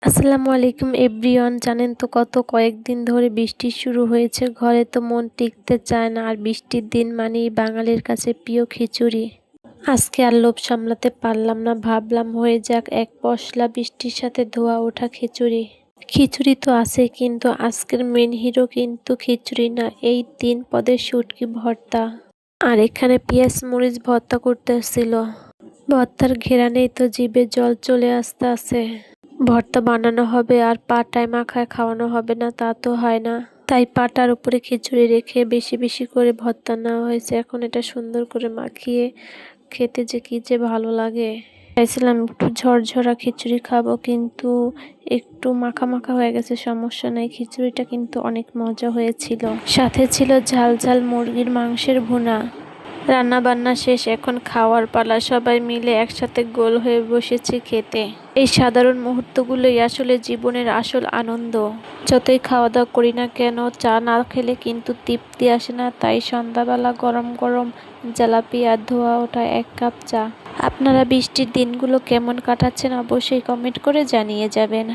আসসালামু আলাইকুম এভরিওয়ান। জানেন তো কয়েকদিন ধরে বৃষ্টি শুরু হয়েছে, ঘরে তো মন টিকতে চায় না। আর বৃষ্টির দিন মানেই বাঙালির কাছে প্রিয় খিচুড়ি। আজকে আর লোভ সামলাতে পারলাম না, ভাবলাম হয়ে যাক এক পশলা বৃষ্টির সাথে ধোয়া ওঠা খিচুড়ি। খিচুড়ি তো আছে, কিন্তু আজকের মেন হিরো কিন্তু খিচুড়ি না, এই 3 পদের শুটকি ভর্তা। আর এখানে পেঁয়াজ মরিচ ভর্তা করতেছিল। ভর্তার ঘেরানেই তো জিভে জল চলে আসতে। ভর্তা বানানো হবে আর পাটায় মাখায় খাওয়ানো হবে না, তা তো হয় না। তাই পাটার উপরে খিচুড়ি রেখে বেশি বেশি করে ভর্তা নেওয়া হয়েছে। এখন এটা সুন্দর করে মাখিয়ে খেতে যে কি যে ভালো লাগে। চাইছিলাম একটু ঝরঝরা খিচুড়ি খাবো, কিন্তু একটু মাখা মাখা হয়ে গেছে, সমস্যা নাই। খিচুড়িটা কিন্তু অনেক মজা হয়েছিল। সাথে ছিল ঝাল ঝাল মুরগির মাংসের ভুনা। রান্না বান্না শেষ, এখন খাওয়ার পালা। সবাই মিলে একসাথে গোল হয়ে বসেছি খেতে। এই সাধারণ মুহূর্তগুলোই আসলে জীবনের আসল আনন্দ। যতই খাওয়া দাওয়া করি না কেন, চা না খেলে কিন্তু তৃপ্তি আসে না। তাই সন্ধ্যাবেলা গরম গরম জালাপি আর ধোয়া ওঠা 1 কাপ চা। আপনারা বৃষ্টির দিনগুলো কেমন কাটাচ্ছেন অবশ্যই কমেন্ট করে জানিয়ে যাবেন।